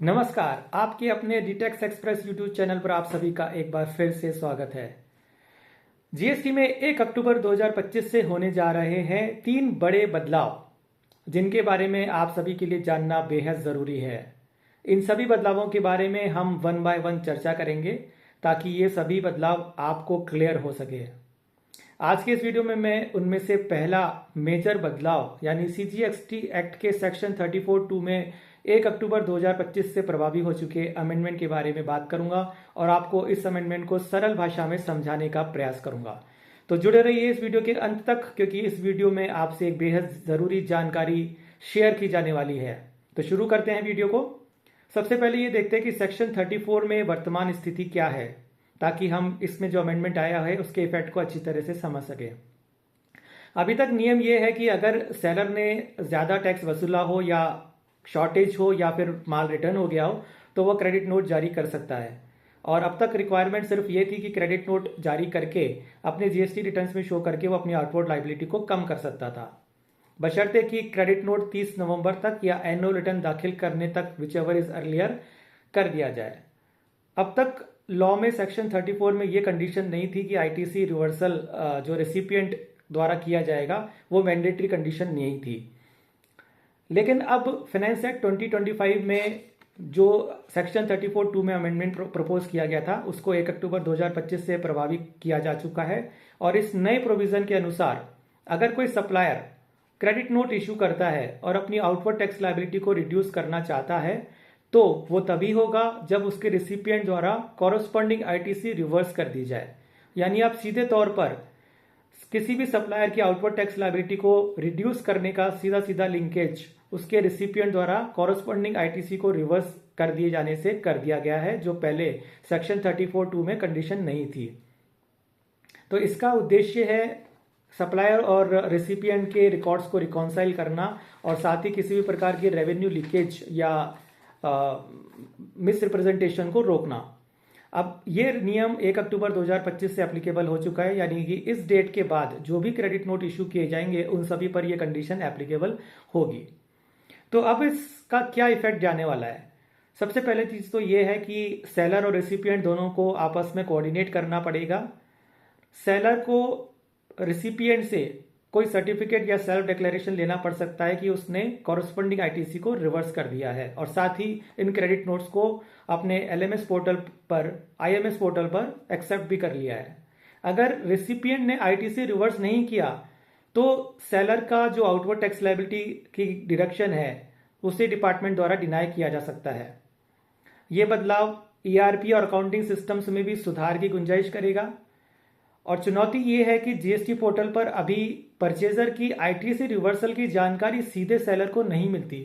नमस्कार, आपके अपने डिटेक्स एक्सप्रेस यूट्यूब चैनल पर आप सभी का एक बार फिर से स्वागत है। जीएसटी में 1 अक्टूबर 2025 से होने जा रहे हैं 3 बड़े बदलाव, जिनके बारे में आप सभी के लिए जानना बेहद ज़रूरी है। इन सभी बदलावों के बारे में हम वन बाय वन चर्चा करेंगे ताकि ये सभी बदलाव आपको क्लियर हो सके। आज के इस वीडियो में मैं उनमें से पहला मेजर बदलाव यानी सीजीएसटी एक्ट के सेक्शन 34(2) में 1 अक्टूबर 2025 से प्रभावी हो चुके अमेंडमेंट के बारे में बात करूंगा और आपको इस अमेंडमेंट को सरल भाषा में समझाने का प्रयास करूंगा। तो जुड़े रहिए इस वीडियो के अंत तक, क्योंकि इस वीडियो में आपसे एक बेहद ज़रूरी जानकारी शेयर की जाने वाली है। तो शुरू करते हैं वीडियो को। सबसे पहले ये देखते हैं कि सेक्शन 34 में वर्तमान स्थिति क्या है, ताकि हम इसमें जो अमेंडमेंट आया है उसके इफेक्ट को अच्छी तरह से समझ सके। अभी तक नियम यह है कि अगर सेलर ने ज़्यादा टैक्स वसूला हो या शॉर्टेज हो या फिर माल रिटर्न हो गया हो तो वह क्रेडिट नोट जारी कर सकता है। और अब तक रिक्वायरमेंट सिर्फ ये थी कि क्रेडिट नोट जारी करके अपने जीएसटी रिटर्न्स में शो करके वो अपनी आउटवर्ड लायबिलिटी को कम कर सकता था, बशर्ते कि क्रेडिट नोट 30 नवंबर तक या एनुअल रिटर्न दाखिल करने तक विचएवर इज अर्लियर कर दिया जाए। अब तक लॉ में सेक्शन 34 में ये कंडीशन नहीं थी कि आईटीसी रिवर्सल जो रेसिपिएंट द्वारा किया जाएगा वो मैंडेटरी कंडीशन नहीं थी। लेकिन अब फाइनेंस एक्ट 2025 में जो सेक्शन 34(2) में अमेंडमेंट प्रपोज किया गया था उसको 1 अक्टूबर 2025 से प्रभावी किया जा चुका है। और इस नए प्रोविजन के अनुसार अगर कोई सप्लायर क्रेडिट नोट इशू करता है और अपनी आउटवर्ड टैक्स लायबिलिटी को रिड्यूस करना चाहता है तो वो तभी होगा जब उसके रिसिपिएंट द्वारा कॉरस्पॉन्डिंग आईटीसी रिवर्स कर दी जाए। यानी आप सीधे तौर पर किसी भी सप्लायर की आउटवर्ड टैक्स लायबिलिटी को रिड्यूस करने का सीधा सीधा लिंकेज उसके रिसिपिएंट द्वारा कॉरस्पॉन्डिंग आईटीसी को रिवर्स कर दिए जाने से कर दिया गया है, जो पहले सेक्शन 34(2) में कंडीशन नहीं थी। तो इसका उद्देश्य है सप्लायर और रेसिपिएंट के रिकॉर्ड्स को रिकॉन्साइल करना और साथ ही किसी भी प्रकार की रेवेन्यू लीकेज या मिस रिप्रेजेंटेशन को रोकना। अब ये नियम 1 अक्टूबर 2025 से एप्लीकेबल हो चुका है, यानी कि इस डेट के बाद जो भी क्रेडिट नोट इशू किए जाएंगे उन सभी पर यह कंडीशन एप्लीकेबल होगी। तो अब इसका क्या इफेक्ट जाने वाला है? सबसे पहले चीज तो ये है कि सेलर और रेसिपिएंट दोनों को आपस में कोऑर्डिनेट करना पड़ेगा। सेलर को रेसिपिएंट से कोई सर्टिफिकेट या सेल्फ डिक्लेरेशन लेना पड़ सकता है कि उसने कॉरस्पॉन्डिंग आईटीसी को रिवर्स कर दिया है, और साथ ही इन क्रेडिट नोट्स को अपने एलएमएस पोर्टल पर आईएमएस पोर्टल पर एक्सेप्ट भी कर लिया है। अगर रेसिपिएंट ने आईटीसी रिवर्स नहीं किया तो सेलर का जो आउटवर्ड टैक्स लायबिलिटी की डिडक्शन है उसे डिपार्टमेंट द्वारा डिनाई किया जा सकता है। यह बदलाव ईआरपी और अकाउंटिंग सिस्टम्स में भी सुधार की गुंजाइश करेगा। और चुनौती ये है कि जीएसटी पोर्टल पर अभी परचेजर की आईटीसी रिवर्सल की जानकारी सीधे सेलर को नहीं मिलती।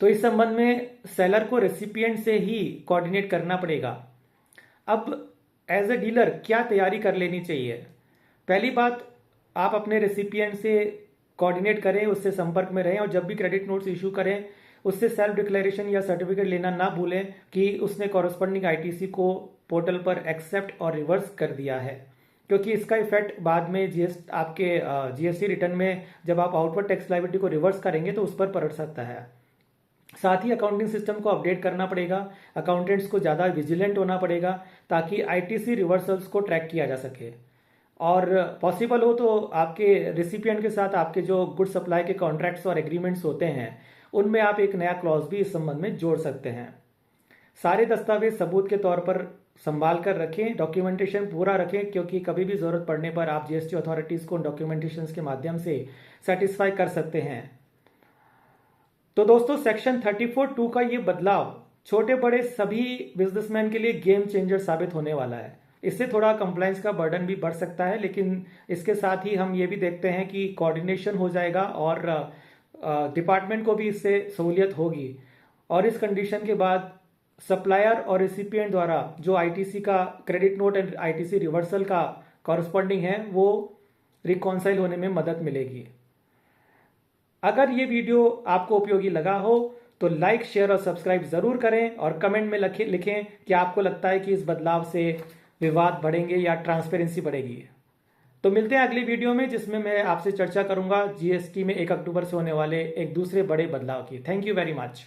तो इस संबंध में सेलर को रेसिपिएंट से ही कोऑर्डिनेट करना पड़ेगा। अब एज ए डीलर क्या तैयारी कर लेनी चाहिए? पहली बात, आप अपने रेसिपिएंट से कोऑर्डिनेट करें, उससे संपर्क में रहें और जब भी क्रेडिट नोट्स इशू करें उससे सेल्फ डिक्लेरेशन या सर्टिफिकेट लेना ना भूलें कि उसने कॉरस्पॉन्डिंग आईटीसी को पोर्टल पर एक्सेप्ट और रिवर्स कर दिया है, क्योंकि इसका इफेक्ट बाद में आपके जीएसटी रिटर्न में जब आप आउटवर्ड टैक्स लायबिलिटी को रिवर्स करेंगे तो उस पर पड़ सकता है। साथ ही अकाउंटिंग सिस्टम को अपडेट करना पड़ेगा, अकाउंटेंट्स को ज़्यादा विजिलेंट होना पड़ेगा ताकि आईटीसी रिवर्सल्स को ट्रैक किया जा सके। और पॉसिबल हो तो आपके रेसिपिएंट के साथ आपके जो गुड सप्लाई के कॉन्ट्रैक्ट्स और एग्रीमेंट्स होते हैं उनमें आप एक नया क्लॉज भी इस संबंध में जोड़ सकते हैं। सारे दस्तावेज सबूत के तौर पर संभाल कर रखें, डॉक्यूमेंटेशन पूरा रखें, क्योंकि कभी भी जरूरत पड़ने पर आप जीएसटी अथॉरिटीज को डॉक्यूमेंटेशन के माध्यम से सेटिस्फाई कर सकते हैं। तो दोस्तों, सेक्शन 34(2) का ये बदलाव छोटे बड़े सभी बिजनेसमैन के लिए गेम चेंजर साबित होने वाला है। इससे थोड़ा कंप्लायंस का बर्डन भी बढ़ सकता है, लेकिन इसके साथ ही हम ये भी देखते हैं कि कोऑर्डिनेशन हो जाएगा और डिपार्टमेंट को भी इससे सहूलियत होगी। और इस कंडीशन के बाद सप्लायर और रेसिपिएंट द्वारा जो आईटीसी का credit note and ITC reversal का कॉरस्पॉन्डिंग है वो रिकॉन्साइल होने में मदद मिलेगी। अगर ये वीडियो आपको उपयोगी लगा हो तो लाइक, शेयर और सब्सक्राइब जरूर करें और कमेंट में लिखें कि आपको लगता है कि इस बदलाव से विवाद बढ़ेंगे या ट्रांसपेरेंसी बढ़ेगी। तो मिलते हैं अगली वीडियो में, जिसमें मैं आपसे चर्चा करूंगा जीएसटी में 1 अक्टूबर से होने वाले एक दूसरे बड़े बदलाव की। Thank you very much.